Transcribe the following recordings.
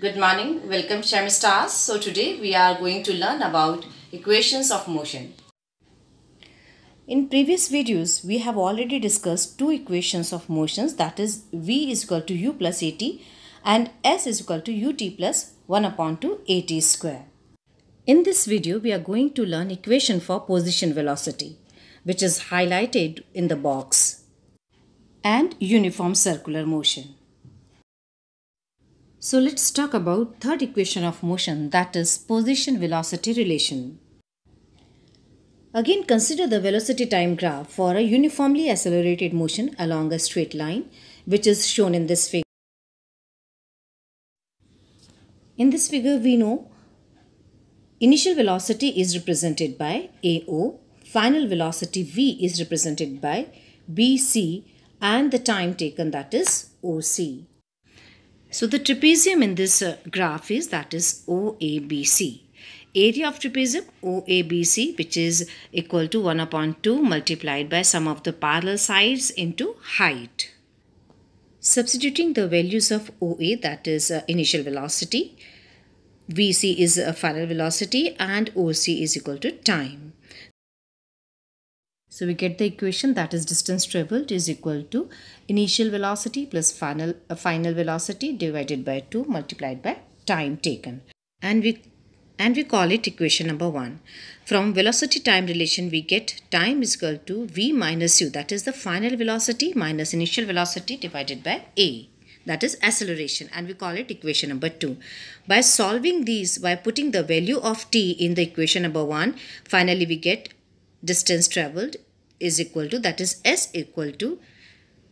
Good morning, welcome Shami Stars. So today we are going to learn about equations of motion. In previous videos we have already discussed two equations of motions, that is v is equal to u plus at and s is equal to ut plus 1 upon 2 at square. In this video we are going to learn equation for position velocity, which is highlighted in the box, and uniform circular motion. So let's talk about third equation of motion, that is position velocity relation. Again, consider the velocity time graph for a uniformly accelerated motion along a straight line, which is shown in this figure. In this figure we know initial velocity is represented by AO, final velocity V is represented by BC, and the time taken, that is OC. So the trapezium in this graph is, that is OABC. Area of trapezium OABC, which is equal to 1 upon 2 multiplied by sum of the parallel sides into height. Substituting the values of OA, that is initial velocity, VC is final velocity, and OC is equal to time. So we get the equation, that is distance travelled is equal to initial velocity plus final velocity divided by 2 multiplied by time taken. And we call it equation number 1. From velocity time relation we get time is equal to v minus u, that is the final velocity minus initial velocity divided by a, that is acceleration, and we call it equation number 2. By solving these, by putting the value of t in the equation number 1, finally we get distance travelled is equal to, that is s equal to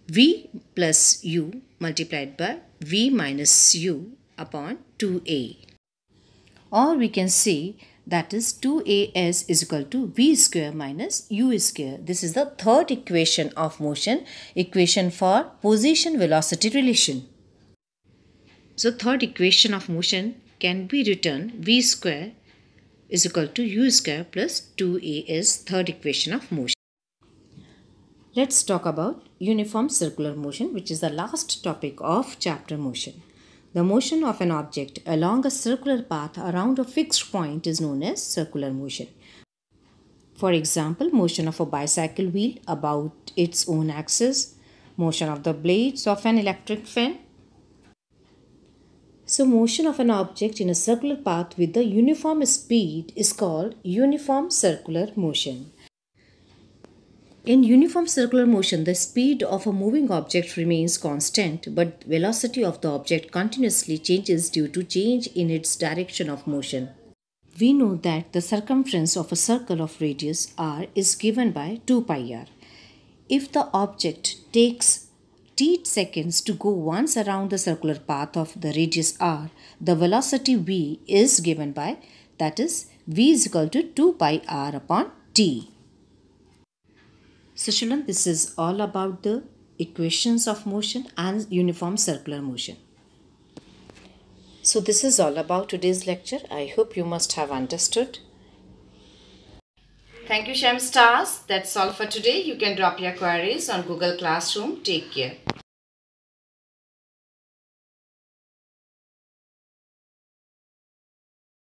v plus u multiplied by v minus u upon 2a. Or we can say that is 2as is equal to v square minus u square. This is the third equation of motion, equation for position velocity relation. So third equation of motion can be written v square is equal to u square plus 2a is third equation of motion. Let's talk about uniform circular motion, which is the last topic of chapter motion. The motion of an object along a circular path around a fixed point is known as circular motion. For example, motion of a bicycle wheel about its own axis, motion of the blades of an electric fan. So motion of an object in a circular path with a uniform speed is called uniform circular motion. In uniform circular motion, the speed of a moving object remains constant, but velocity of the object continuously changes due to change in its direction of motion. We know that the circumference of a circle of radius r is given by 2 pi r. If the object takes t seconds to go once around the circular path of the radius r, the velocity v is given by, that is v is equal to 2 pi r upon t. So children, this is all about the equations of motion and uniform circular motion. So this is all about today's lecture. I hope you must have understood. Thank you, Shem Stars. That's all for today. You can drop your queries on Google Classroom. Take care.